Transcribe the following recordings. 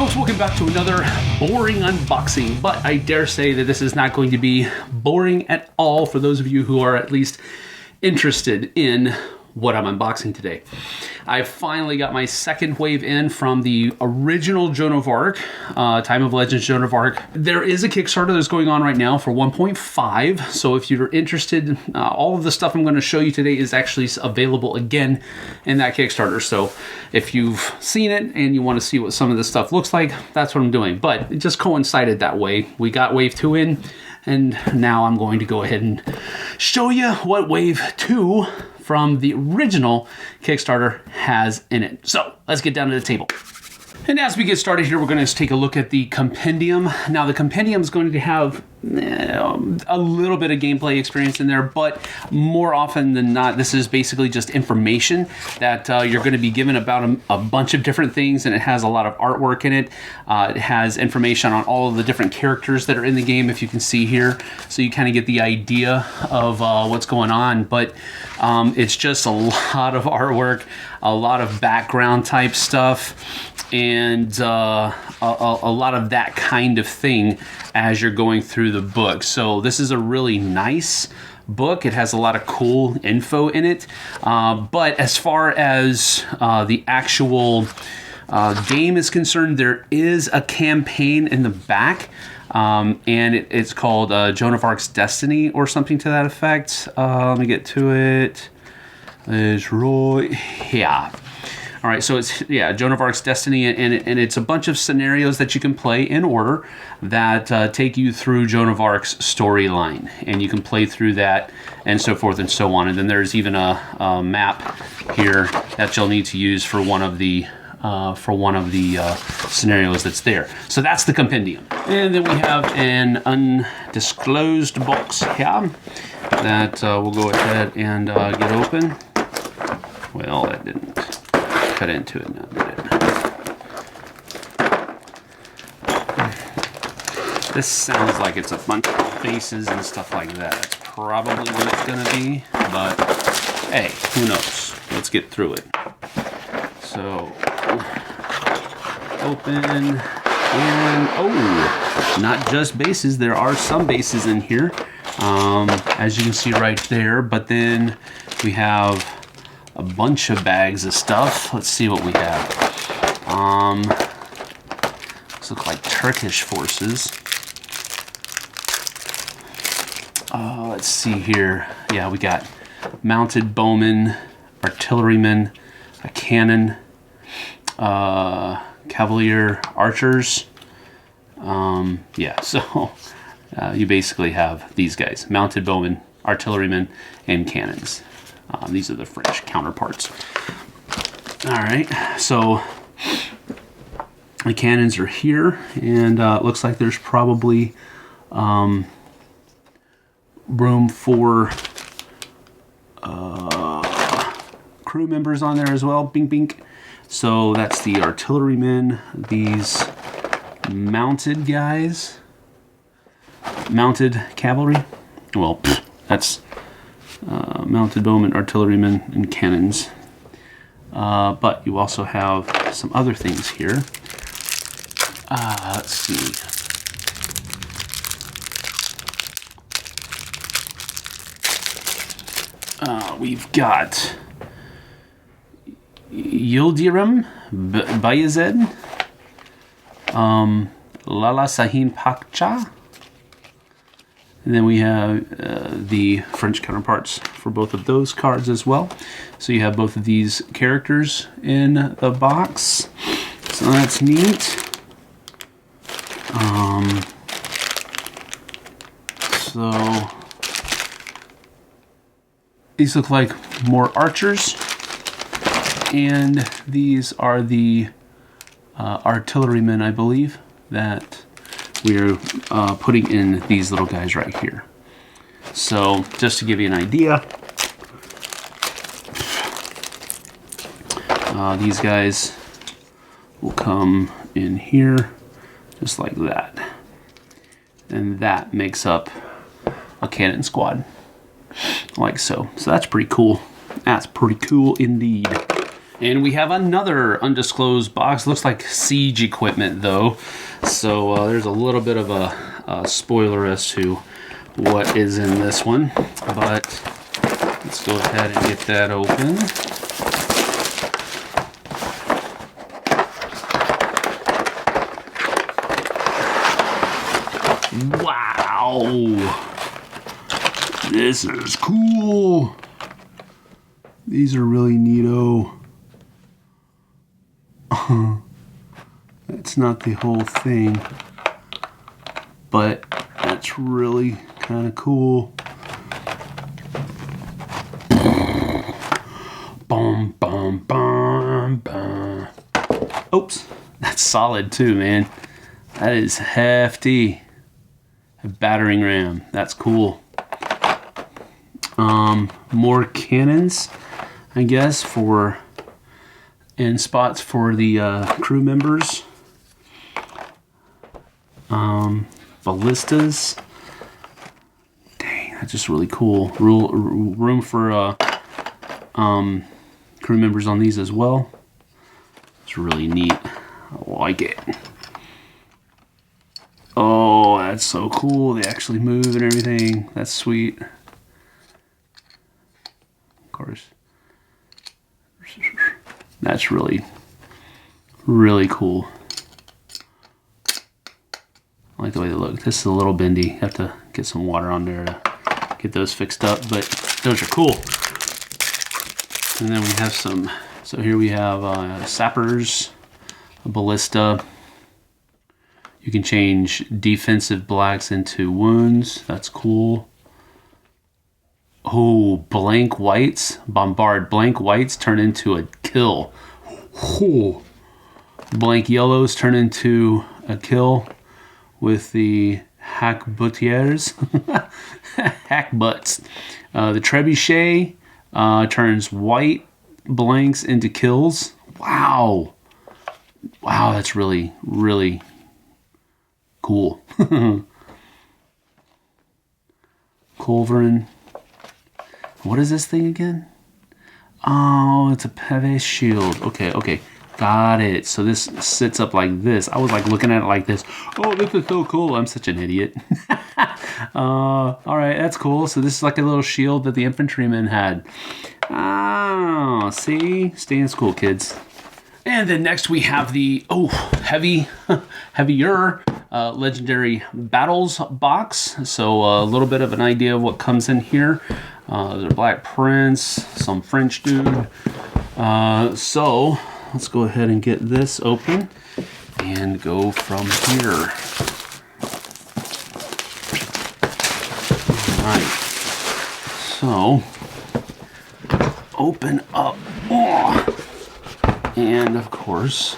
folks, welcome back to another boring unboxing, but I dare say that this is not going to be boring at all for those of you who are at least interested in what I'm unboxing today. I finally got my second wave in from the original Joan of Arc, Time of Legends Joan of Arc. There is a Kickstarter that's going on right now for 1.5, so if you're interested, all of the stuff I'm going to show you today is actually available again in that Kickstarter. So if you've seen it and you want to see what some of this stuff looks like, that's what I'm doing. But it just coincided that way. We got wave 2 in, and now I'm going to go ahead and show you what wave 2 from the original Kickstarter has in it. So let's get down to the table. And as we get started here, we're going to take a look at the Compendium. Now the Compendium is going to have a little bit of gameplay experience in there, but more often than not, this is basically just information that you're going to be given about a bunch of different things, and it has a lot of artwork in it. It has information on all of the different characters that are in the game, if you can see here, so you kind of get the idea of what's going on. But it's just a lot of artwork, a lot of background type stuff, and a lot of that kind of thing as you're going through the book. So this is a really nice book. It has a lot of cool info in it. But as far as the actual game is concerned, there is a campaign in the back. And it's called Joan of Arc's Destiny or something to that effect. Let me get to it. It's right here. All right, so it's, Joan of Arc's Destiny, and it's a bunch of scenarios that you can play in order that take you through Joan of Arc's storyline, and you can play through that and so forth and so on. And then there's even a map here that you'll need to use for one of the scenarios that's there. So that's the Compendium. And then we have an undisclosed box here that we'll go ahead and get open. Well, that didn't cut into it now, did it? This sounds like it's a bunch of faces and stuff like that. That's probably what it's gonna be, but hey, who knows? Let's get through it. So, open, and oh, not just bases, there are some bases in here, as you can see right there, but then we have a bunch of bags of stuff. Let's see what we have. These look like Turkish forces. Let's see here. Yeah, we got mounted bowmen, artillerymen, a cannon, cavalier archers. So you basically have these guys: mounted bowmen, artillerymen, and cannons. These are the French counterparts. All right, so the cannons are here, and it looks like there's probably room for crew members on there as well. Bink, bink. So that's the artillerymen, these mounted guys, mounted cavalry. Well, that's mounted bowmen, artillerymen, and cannons. But you also have some other things here. Let's see. We've got Yildirim, Bayezid, Lala Sahin Pakcha. And then we have the French counterparts for both of those cards as well. So you have both of these characters in the box. So that's neat. So these look like more archers. And these are the artillerymen, I believe, that we're putting in these little guys right here. So just to give you an idea, these guys will come in here just like that. And that makes up a cannon squad, like so. So that's pretty cool. That's pretty cool indeed. And we have another undisclosed box. Looks like siege equipment though. So there's a little bit of a spoiler as to what is in this one. But let's go ahead and get that open. Wow! This is cool. These are really neato. That's not the whole thing, but that's really kind of cool. Boom, boom, boom, boom. Oops, that's solid too, man. That is hefty. A battering ram. That's cool. More cannons, I guess, for and spots for the crew members. Ballistas. Dang, that's just really cool. Room for crew members on these as well. It's really neat. I like it. Oh, that's so cool. They actually move and everything. That's sweet. Of course. That's really, really cool. I like the way they look. This is a little bendy. You have to get some water on there to get those fixed up, but those are cool. And then we have some, so here we have sappers, a ballista. You can change defensive blacks into wounds. That's cool. Oh, blank whites. Bombard. Blank whites turn into a kill. Oh. Blank yellows turn into a kill with the hackbuttiers. Hackbutts. The trebuchet turns white blanks into kills. Wow. Wow, that's really, really cool. Culverin. What is this thing again? Oh, it's a Peve shield. Okay. Got it. So this sits up like this. I was like looking at it like this. Oh, this is so cool. I'm such an idiot. All right, that's cool. So this is like a little shield that the infantrymen had. Oh, see? Stay in school, kids. And then next we have the, heavier Legendary Battles box. So a little bit of an idea of what comes in here. There's a Black Prince, some French dude. So let's go ahead and get this open and go from here. All right. So open up. Oh. And of course,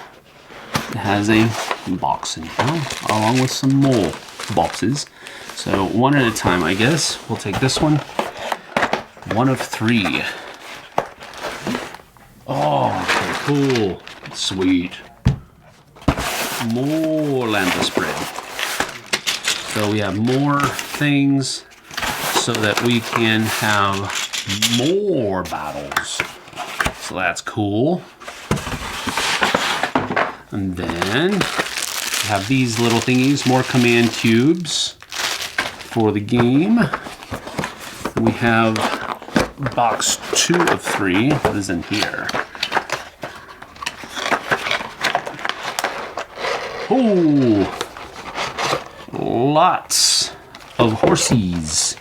it has a box in here, along with some more boxes. So one at a time, I guess. We'll take this one. One of 3. Oh, okay, cool. Sweet. More Lambda spread. So we have more things so that we can have more battles. So that's cool. And then we have these little thingies, more command cubes for the game. We have box 2 of 3. What is in here? Oh, lots of horsies.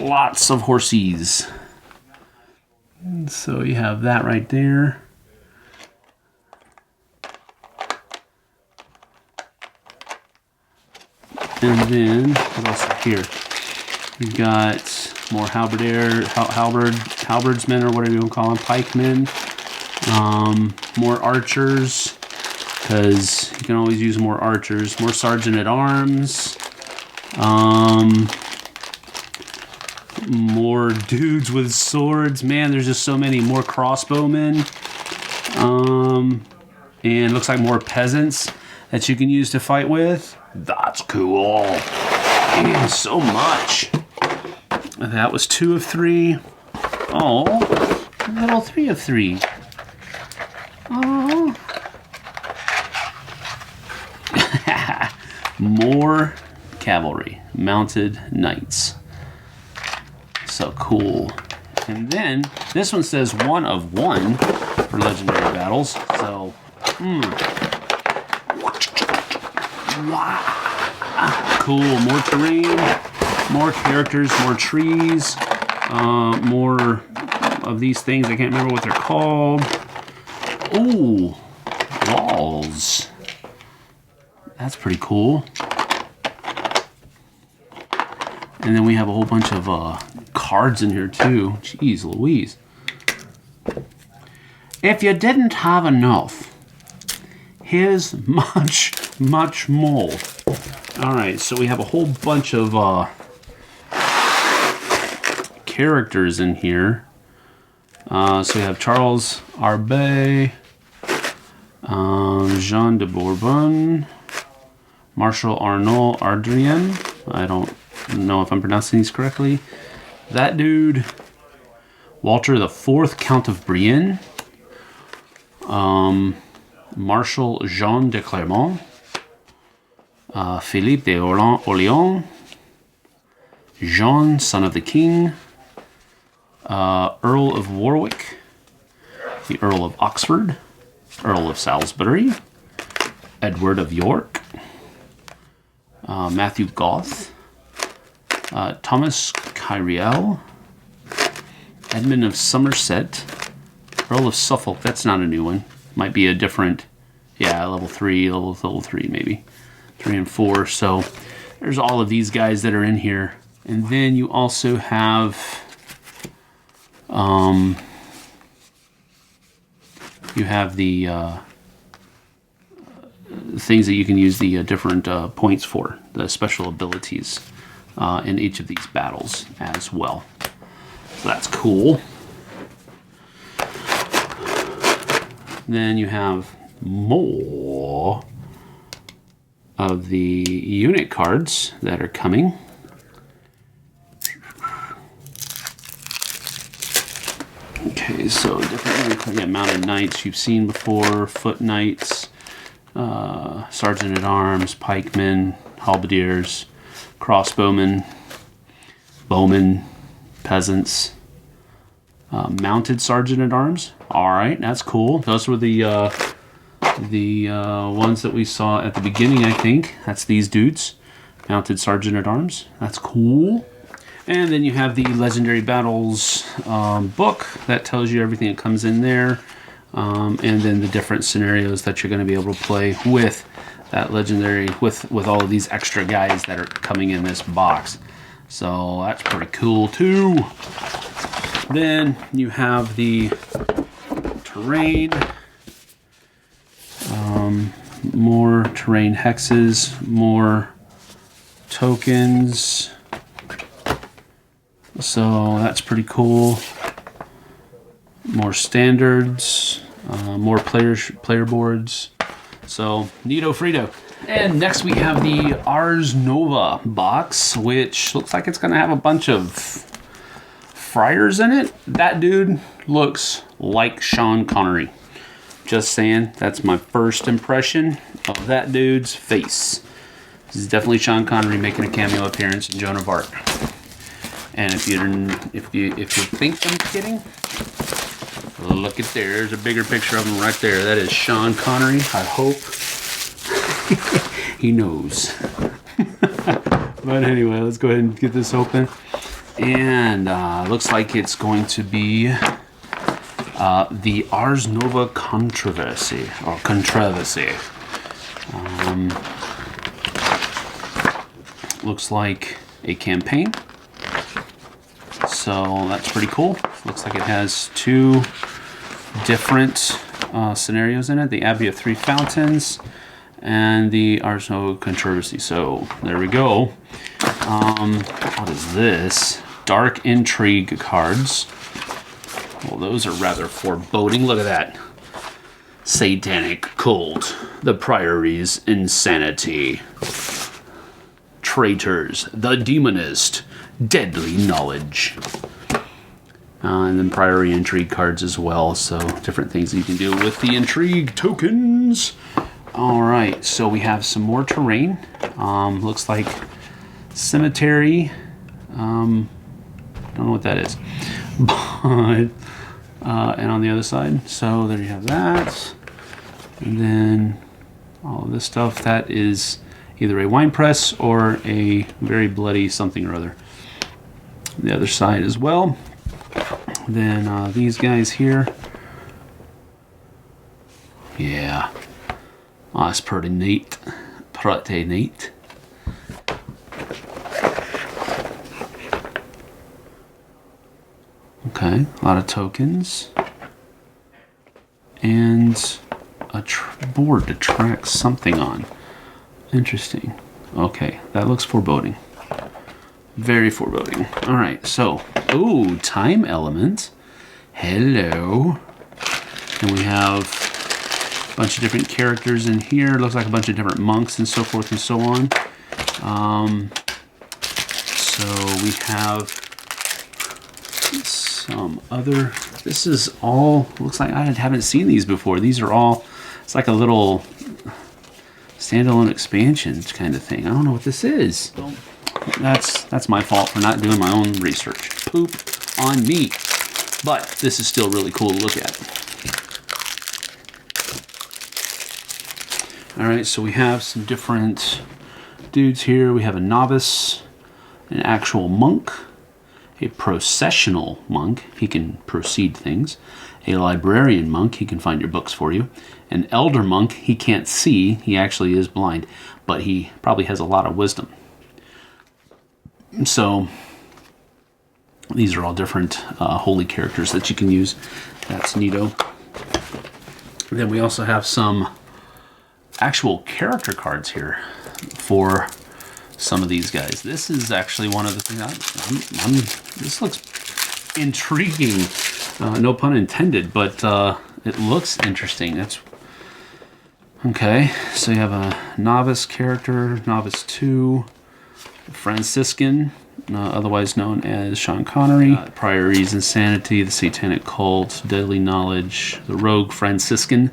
Lots of horsies. And so you have that right there. And then, what else is here? We've got more halberdsmen, or whatever you want to call them, pikemen. More archers, because you can always use more archers. More sergeant at arms. More dudes with swords. Man, there's just so many. More crossbowmen. And looks like more peasants that you can use to fight with. That's cool. Man, so much. That was 2 of 3. Oh, a little 3 of 3. Oh. More cavalry, mounted knights. So cool. And then this one says 1 of 1 for legendary battles. So, wow. Cool. More terrain, more characters, more trees, more of these things. I can't remember what they're called. Ooh, walls. That's pretty cool. And then we have a whole bunch of cards in here too. Jeez Louise. If you didn't have enough, here's much, much more. Alright, so we have a whole bunch of characters in here. So we have Charles Arbet, Jean de Bourbon, Marshal Arnaud Ardrien. I don't know if I'm pronouncing these correctly. That dude, Walter IV, Count of Brienne, Marshal Jean de Clermont, Philippe de Orléans, Jean, son of the king, Earl of Warwick, the Earl of Oxford, Earl of Salisbury, Edward of York, Matthew Goth, Thomas Kyriel, Edmund of Somerset, Earl of Suffolk. That's not a new one. Might be a different, yeah, level 3 maybe. 3 and 4. So there's all of these guys that are in here. And then you also have the things that you can use the different points for, the special abilities in each of these battles as well. So that's cool. Then you have more of the unit cards that are coming. Okay, so different mounted knights you've seen before, foot knights, sergeant at arms, pikemen, halberdiers, crossbowmen, bowmen, peasants, mounted sergeant at arms. All right, that's cool. Those were the ones that we saw at the beginning, I think. That's these dudes, mounted sergeant at arms. That's cool. And then you have the Legendary Battles book that tells you everything that comes in there. And then the different scenarios that you're going to be able to play with that legendary, with all of these extra guys that are coming in this box. So that's pretty cool too. Then you have the terrain. More terrain hexes, more tokens. So that's pretty cool. More standards, more player boards. So neato Frito. And next we have the Ars Nova box, which looks like it's going to have a bunch of friars in it. That dude looks like Sean Connery. Just saying, that's my first impression of that dude's face. This is definitely Sean Connery making a cameo appearance in Joan of Arc. And if you think I'm kidding, look at there. There's a bigger picture of him right there. That is Sean Connery. I hope he knows. But anyway, let's go ahead and get this open. And looks like it's going to be the Ars Nova controversy. Looks like a campaign. So that's pretty cool. Looks like it has 2 different scenarios in it. The Abbey of 3 Fountains and the Ars Nova controversy. So there we go. What is this? Dark Intrigue cards. Well, those are rather foreboding. Look at that. Satanic Cult. The Priory's Insanity. Traitors. The Demonist. Deadly Knowledge. And then priority intrigue cards as well. So different things you can do with the intrigue tokens. All right, so we have some more terrain. Looks like cemetery. Don't know what that is. But, and on the other side, so there you have that. And then all of this stuff, that is either a wine press or a very bloody something or other. The other side as well. Then these guys here. Yeah. That's pretty neat. Pretty neat. Okay, a lot of tokens. And a board to track something on. Interesting. Okay, that looks foreboding. Very foreboding. All right, so, ooh, time element. Hello. And we have a bunch of different characters in here. Looks like a bunch of different monks and so forth and so on. So we have some other, this is all, looks like I haven't seen these before. These are all, it's like a little standalone expansion kind of thing. I don't know what this is. That's my fault for not doing my own research. Poop on me. But this is still really cool to look at. All right, so we have some different dudes here. We have a novice, an actual monk, a processional monk, he can proceed things, a librarian monk, he can find your books for you, an elder monk, he can't see, he actually is blind, but he probably has a lot of wisdom. So these are all different holy characters that you can use. That's neato. Then we also have some actual character cards here for some of these guys. This is actually one of the things this looks intriguing. No pun intended, but it looks interesting. That's okay. So you have a novice character, novice 2, Franciscan, otherwise known as Sean Connery, Priorities Insanity, the Satanic Cult, Deadly Knowledge, the Rogue Franciscan,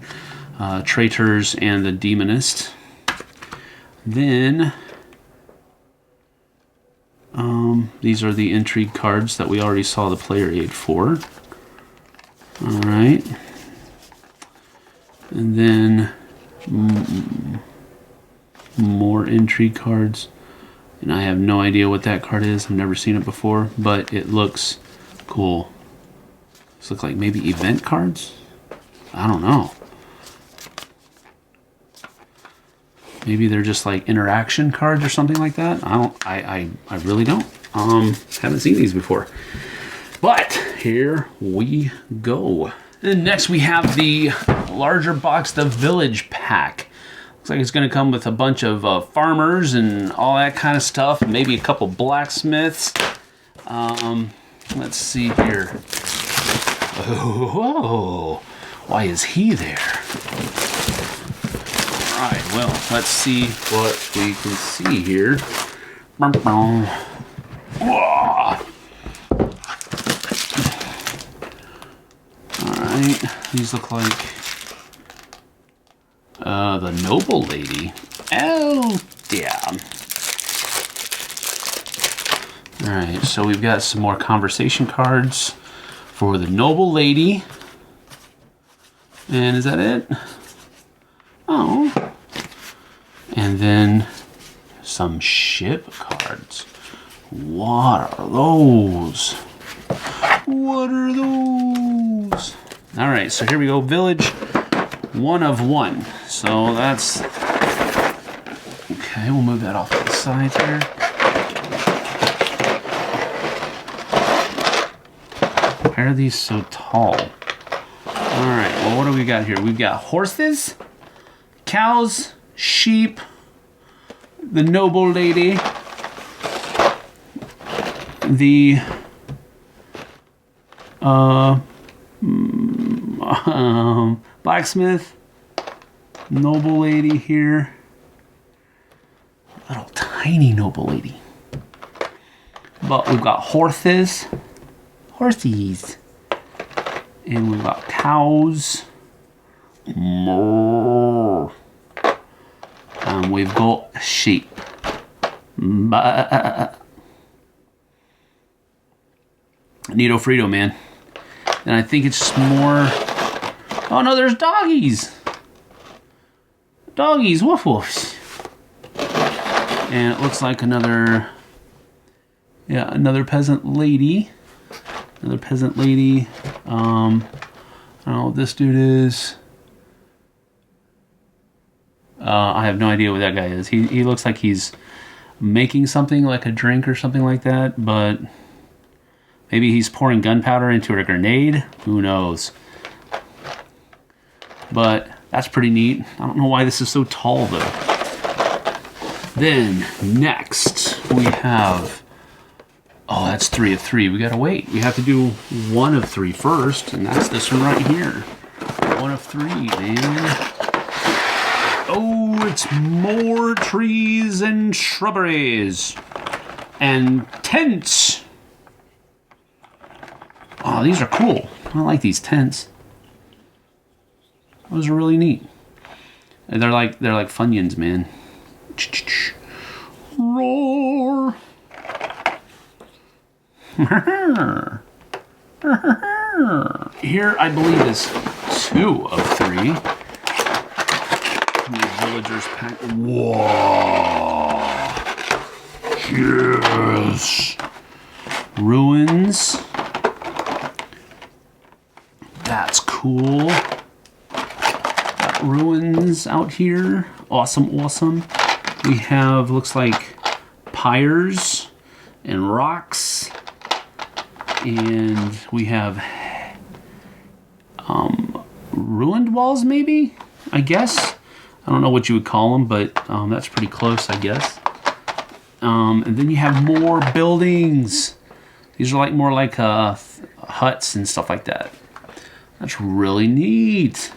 Traitors, and the Demonist. Then these are the intrigue cards that we already saw the player aid for. All right, and then more intrigue cards. And I have no idea what that card is. I've never seen it before, but it looks cool. These look like maybe event cards? I don't know. Maybe they're just like interaction cards or something like that. I really don't. Haven't seen these before. But here we go. And next we have the larger box, the Village Pack. Looks like it's going to come with a bunch of farmers and all that kind of stuff. Maybe a couple blacksmiths. Let's see here. Oh, why is he there? All right, well, let's see what we can see here. All right, these look like the Noble Lady. Oh, damn. Alright, so we've got some more conversation cards for the Noble Lady. And is that it? Oh. And then some ship cards. What are those? What are those? Alright, so here we go. Village 1 of 1. So that's okay. We'll move that off to the side here. Why are these so tall? All right. Well, what do we got here? We've got horses, cows, sheep, the Noble Lady, the blacksmith, Noble Lady here, little tiny Noble Lady. But we've got horses, And we've got cows. Moo. And we've got sheep. Bah. Neato Frito, man. And I think it's just more... Oh no, there's doggies! Doggies, woof woofs. And it looks like another... Yeah, another peasant lady. Another peasant lady. I don't know what this dude is. I have no idea what that guy is. He looks like he's making something, like a drink or something like that, but maybe he's pouring gunpowder into a grenade. Who knows? But that's pretty neat. I don't know why this is so tall, though. Then, next, we have... Oh, that's 3 of 3. We gotta wait. We have to do 1 of 3 first, and that's this one right here. 1 of 3, man. Oh, it's more trees and shrubberies. And tents. Oh, these are cool. I like these tents. Those are really neat. And they're like Funyuns, man. Roar. Here, I believe, is 2 of 3. The villagers pack. Whoa! Yes. Ruins. That's cool. Got ruins out here. Awesome, awesome. We have, looks like, pyres and rocks. And we have ruined walls, maybe? I guess. I don't know what you would call them, but that's pretty close, I guess. And then you have more buildings. These are more like huts and stuff like that. That's really neat.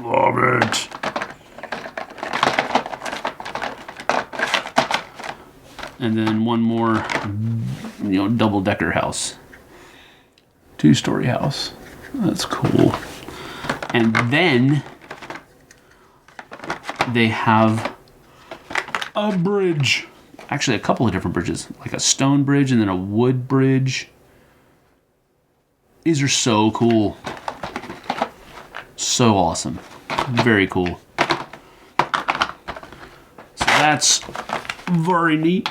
Love it. And then one more, double-decker house. 2-story house. That's cool. And then they have a bridge. Actually, a couple of different bridges. Like a stone bridge and then a wood bridge. These are so cool. So awesome. Very cool. So that's very neat.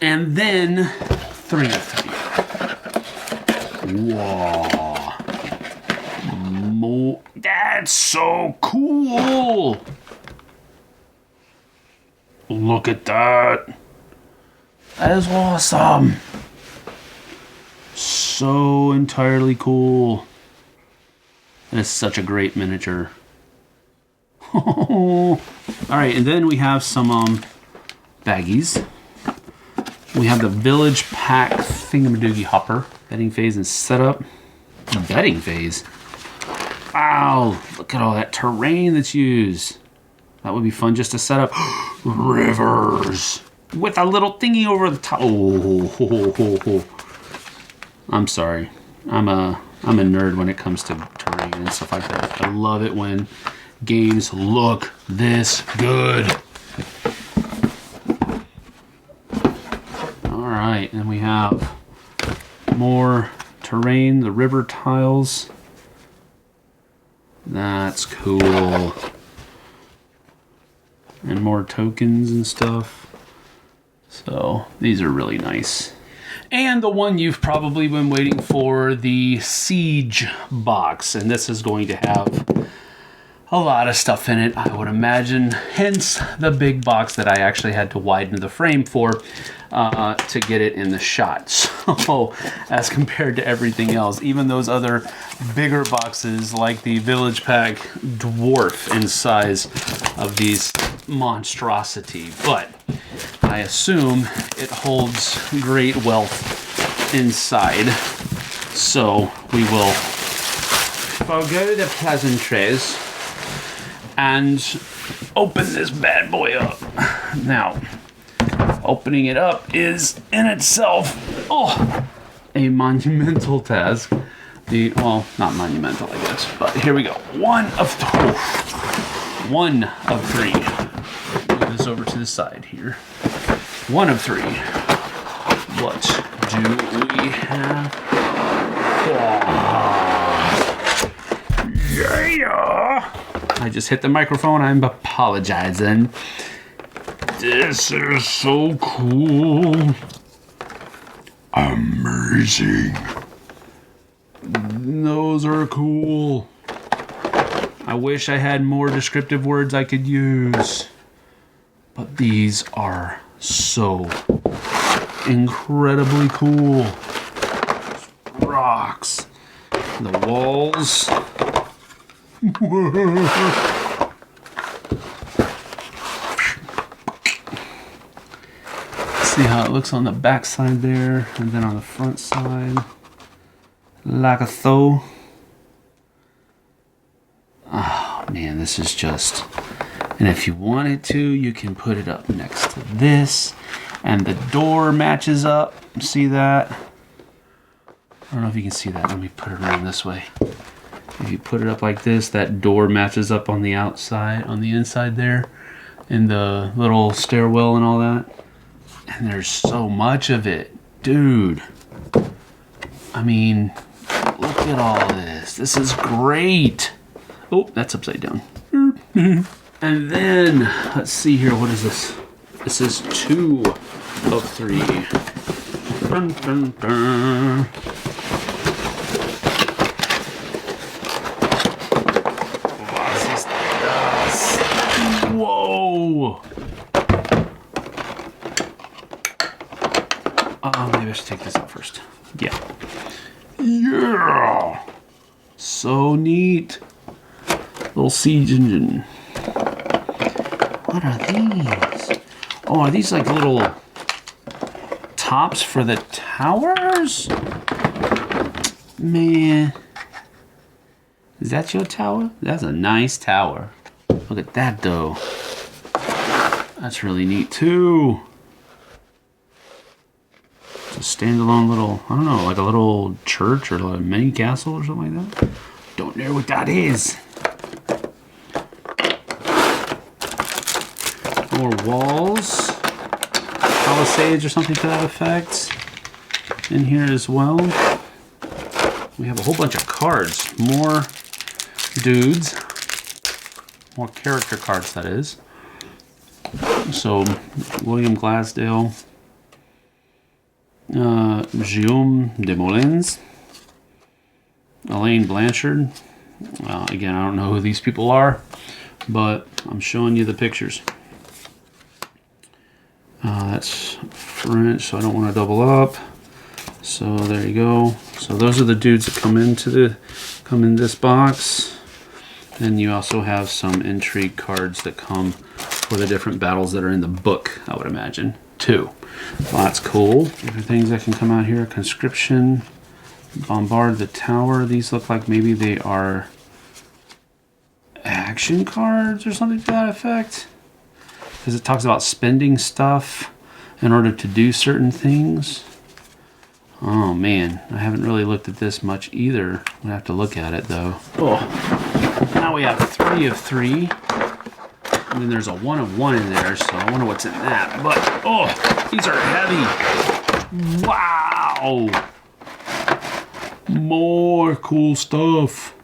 And then 3 of 3. Whoa. More. That's so cool. Look at that. That is awesome. So entirely cool. That is such a great miniature. Alright, and then we have some baggies. We have the village pack thingamadoogie hopper. Bedding phase and setup. Bedding phase? Wow, look at all that terrain that's used. That would be fun just to set up. Rivers with a little thingy over the top. Oh. I'm sorry. I'm a nerd when it comes to terrain and stuff like that. I love it when games look this good. All right, and we have more terrain, the river tiles. That's cool. And more tokens and stuff. So these are really nice. And the one you've probably been waiting for, the Siege box. And this is going to have a lot of stuff in it, I would imagine. Hence the big box that I actually had to widen the frame for to get it in the shot. So as compared to everything else, even those other bigger boxes like the Village Pack dwarf in size of these monstrosity. But I assume it holds great wealth inside. So we will forgo the pleasantries and open this bad boy up. Now, opening it up is in itself a monumental task well, not monumental, I guess, but here we go. One of three. Move this over to the side here. One of three. What do we have? Yeah! I just hit the microphone. I'm apologizing. This is so cool. Amazing. Those are cool. I wish I had more descriptive words I could use. But these are so incredibly cool. Rocks. The walls. See how it looks on the back side there, and then on the front side. Like a so. Oh man, this is just... And if you wanted to, you can put it up next to this. And the door matches up. See that? I don't know if you can see that. Let me put it around this way. If you put it up like this, that door matches up on the outside, on the inside there. And the little stairwell and all that. And there's so much of it. Dude. I mean, look at all this. This is great. Oh, that's upside down. And then, let's see here. What is this? This is 2 of 3. Dun, dun, dun. Whoa! Maybe I should take this out first. Yeah. Yeah! So neat. Little siege engine. What are these? Oh, are these like little tops for the towers? Man. Is that your tower? That's a nice tower. Look at that though. That's really neat too. It's a standalone little, I don't know, like a little church or a mini castle or something like that. Don't know what that is. More walls. Palisades or something to that effect. In here as well. We have a whole bunch of cards. More dudes. More character cards, that is. So, William Glasdale. Guillaume de Molins. Elaine Blanchard. Again, I don't know who these people are, but I'm showing you the pictures. That's French, so I don't want to double up. So there you go. So those are the dudes that come in this box. Then you also have some intrigue cards that come for the different battles that are in the book, I would imagine, too. Well, that's cool. Different things that can come out here. Conscription. Bombard the tower. These look like maybe they are action cards or something to that effect. Because it talks about spending stuff in order to do certain things. Oh man, I haven't really looked at this much either. I have to look at it though. Oh, now we have 3 of 3. And then there's a 1 of 1 in there, so I wonder what's in that. But, oh, these are heavy. Wow. More cool stuff.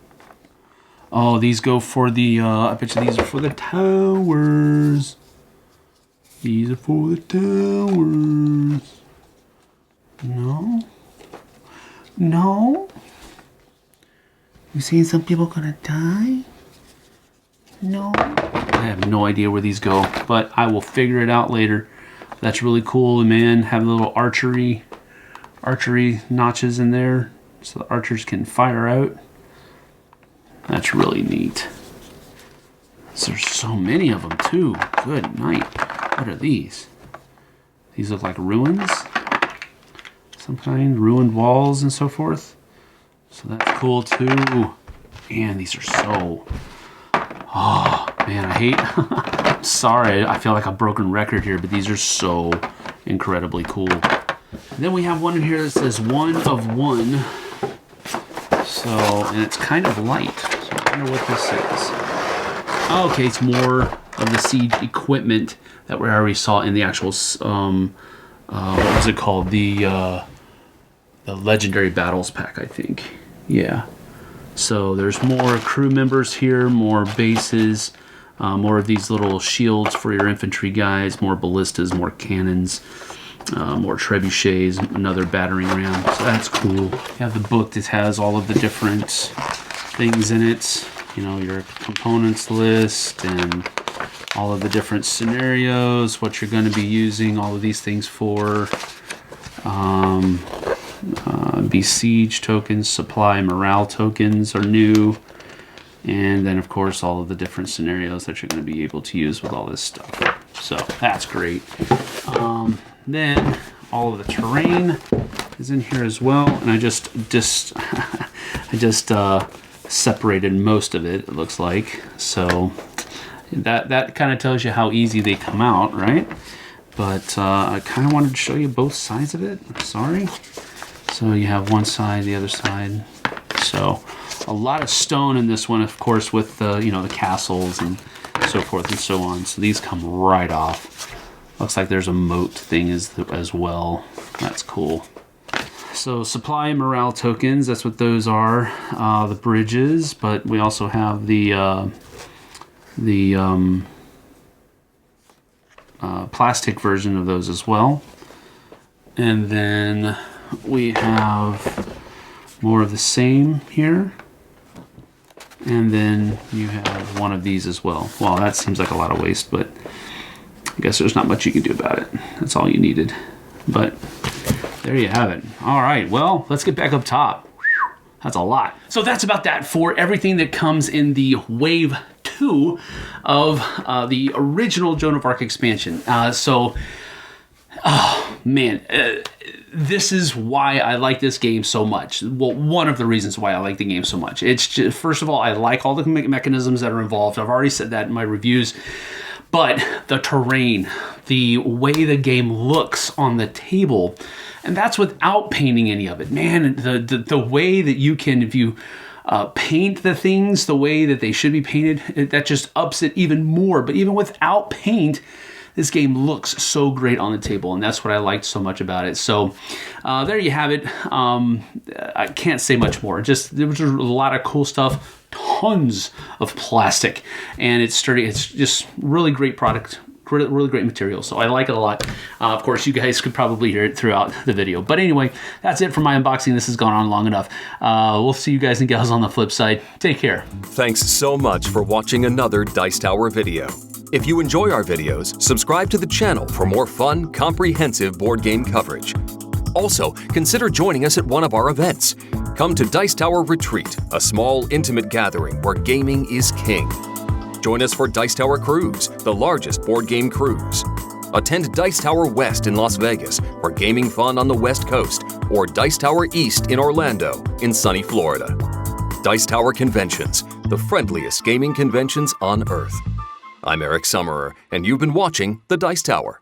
Oh, these go for the, I bet you these are for the towers. These are for the towers. No? No? You seeing some people gonna die? No? I have no idea where these go, but I will figure it out later. That's really cool, man. Have little archery notches in there so the archers can fire out. That's really neat. So there's so many of them too. Good night. What are these? These look like ruins. Some kind, ruined walls and so forth. So that's cool too. And these are so... Oh, man, I hate... Sorry, I feel like a broken record here, but these are so incredibly cool. And then we have one in here that says 1 of 1. So, and it's kind of light. So I wonder what this is. Okay, it's more of the siege equipment that we already saw in the actual, what was it called? The Legendary Battles pack, I think. Yeah. So there's more crew members here, more bases, more of these little shields for your infantry guys, more ballistas, more cannons, more trebuchets, another battering ram. So that's cool. You have the book that has all of the different things in it. You know, your components list and all of the different scenarios, what you're going to be using all of these things for. Besiege tokens, supply morale tokens are new. And then, of course, all of the different scenarios that you're going to be able to use with all this stuff. So that's great. Then all of the terrain is in here as well. And I just separated most of it, it looks like. So that kind of tells you how easy they come out, right? But I kind of wanted to show you both sides of it. Sorry. So you have one side, the other side. So a lot of stone in this one, of course, with the, you know, the castles and so forth and so on. So these come right off. Looks like there's a moat thing as well. That's cool. So supply and morale tokens, that's what those are. The bridges, but we also have the plastic version of those as well. And then we have more of the same here. And then you have one of these as well. Well, that seems like a lot of waste, but I guess there's not much you can do about it. That's all you needed. But there you have it. All right, well, let's get back up top. That's a lot. So that's about that for everything that comes in the Wave 2 of the original Joan of Arc expansion. This is why I like this game so much. Well, one of the reasons why I like the game so much. It's just, first of all, I like all the mechanisms that are involved. I've already said that in my reviews. But the terrain, the way the game looks on the table, and that's without painting any of it. Man, the way that you can, if you paint the things the way that they should be painted, that just ups it even more. But even without paint, this game looks so great on the table, and that's what I liked so much about it. So there you have it. I can't say much more. There was a lot of cool stuff, tons of plastic, and it's sturdy. It's just really great product, really great material. So I like it a lot. Of course, you guys could probably hear it throughout the video. But anyway, that's it for my unboxing. This has gone on long enough. We'll see you guys and gals on the flip side. Take care. Thanks so much for watching another Dice Tower video. If you enjoy our videos, subscribe to the channel for more fun, comprehensive board game coverage. Also, consider joining us at one of our events. Come to Dice Tower Retreat, a small, intimate gathering where gaming is king. Join us for Dice Tower Cruise, the largest board game cruise. Attend Dice Tower West in Las Vegas for gaming fun on the West Coast, or Dice Tower East in Orlando in sunny Florida. Dice Tower Conventions, the friendliest gaming conventions on Earth. I'm Eric Summerer, and you've been watching The Dice Tower.